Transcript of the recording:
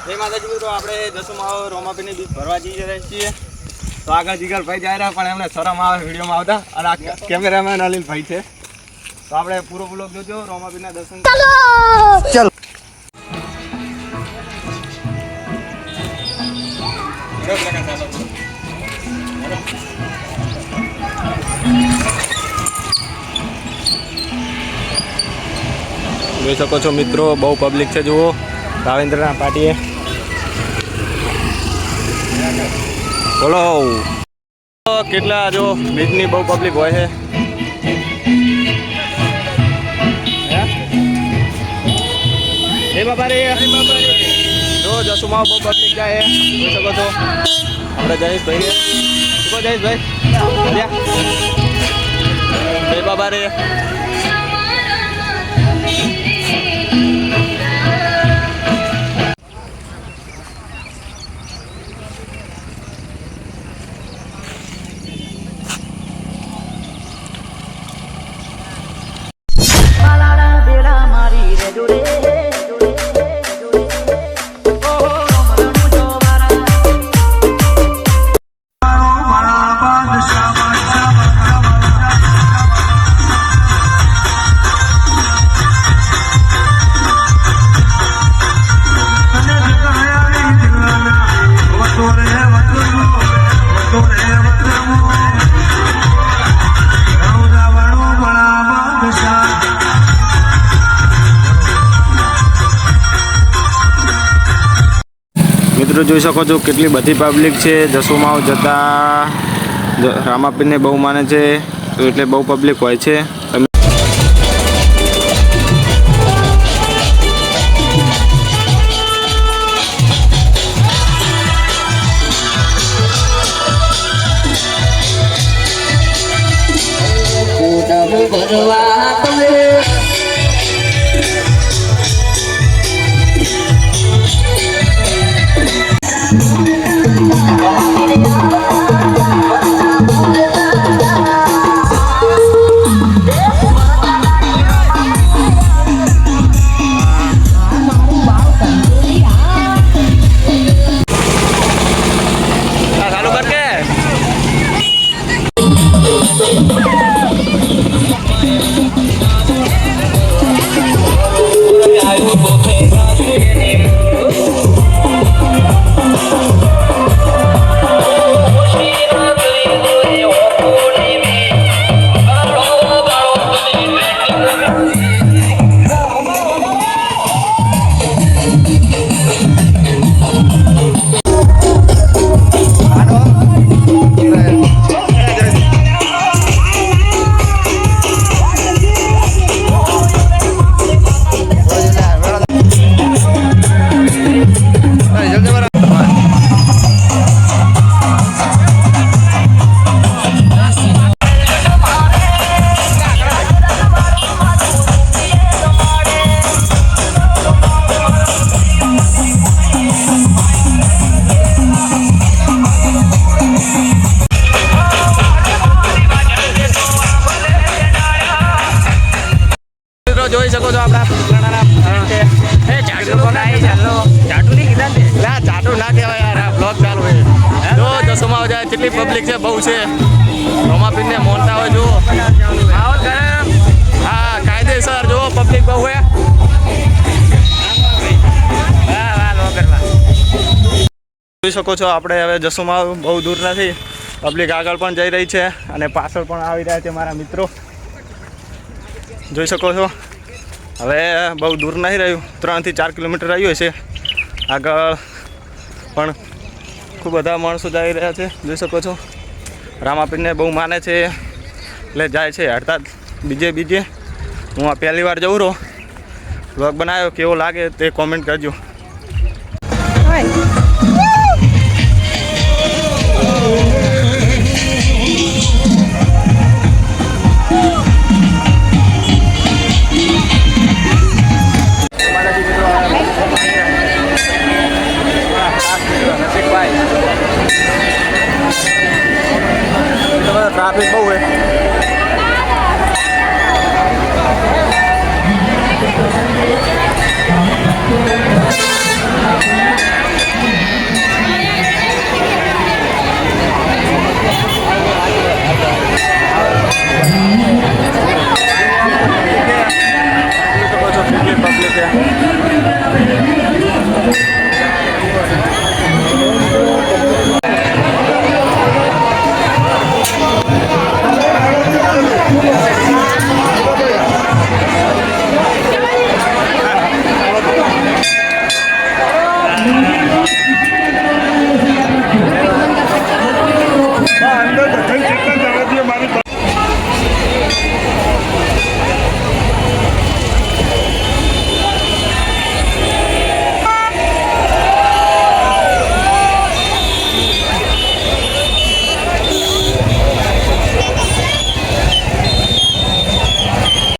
જય માતાજી મિત્રો, આપણે દસમાં રોમાપીની બીજ ભરવા જઈ રહ્યા છીએ. તો આગળ જીગરભાઈ જાય રહ્યા પણ એમને શરમ આવે વિડીયોમાં આવતા, અને આ કેમેરામેન અનિલભાઈ છે. તો આપણે પૂરો બ્લોગ જોજો રોમાપીના દર્શન. ચાલો જોઈ શકો છો મિત્રો, બહુ પબ્લિક છે. જુઓ રાવેન્દ્રના પાટીએ. બોલો કેટલા જો બીજની બહુ પબ્લિક હોય છે. એ બાપા રે જો જસુમાં બહુ પબ્લિક જાય જોઈ શકો છો. આપણે જયેશભાઈ શું જયેશભાઈ જય બાબા રે. મિત્રો જોઈ શકો છો કેટલી બધી પબ્લિક છે. જસુમાવ જતા રામાપીરને બહુ માને છે, તો એટલે બહુ પબ્લિક હોય છે. તમે જોઈ શકો છો આપણા ચાટુ ના કહેવાય યાર, આ બ્લોગ ચાલુ હોય. જો જસુમાં જાય કેટલી પબ્લિક છે, બહુ છે. રોમાપીરને મોનતા હોય જુઓ. હા કાયદેસર જુઓ પબ્લિક બહુ છે. જોઈ શકો છો આપણે હવે જસુમાં બહુ દૂર નથી. પબ્લિક આગળ પણ જઈ રહી છે અને પાછળ પણ આવી રહ્યા છે મારા મિત્રો. જોઈ શકો છો હવે બહુ દૂર નહીં રહ્યું, 3 થી 4 કિલોમીટર રહ્યું હશે. આગળ પણ ખૂબ બધા માણસો જઈ રહ્યા છે. જોઈ શકો છો રામાપીરને બહુ માને છે એટલે જાય છે હડતા બીજે. હું આ પહેલી વાર જઉં રહો. વ્લોગ બનાવ્યો કેવો લાગે તે કોમેન્ટ કરજો. ટ્રાફિક બહુ હોય.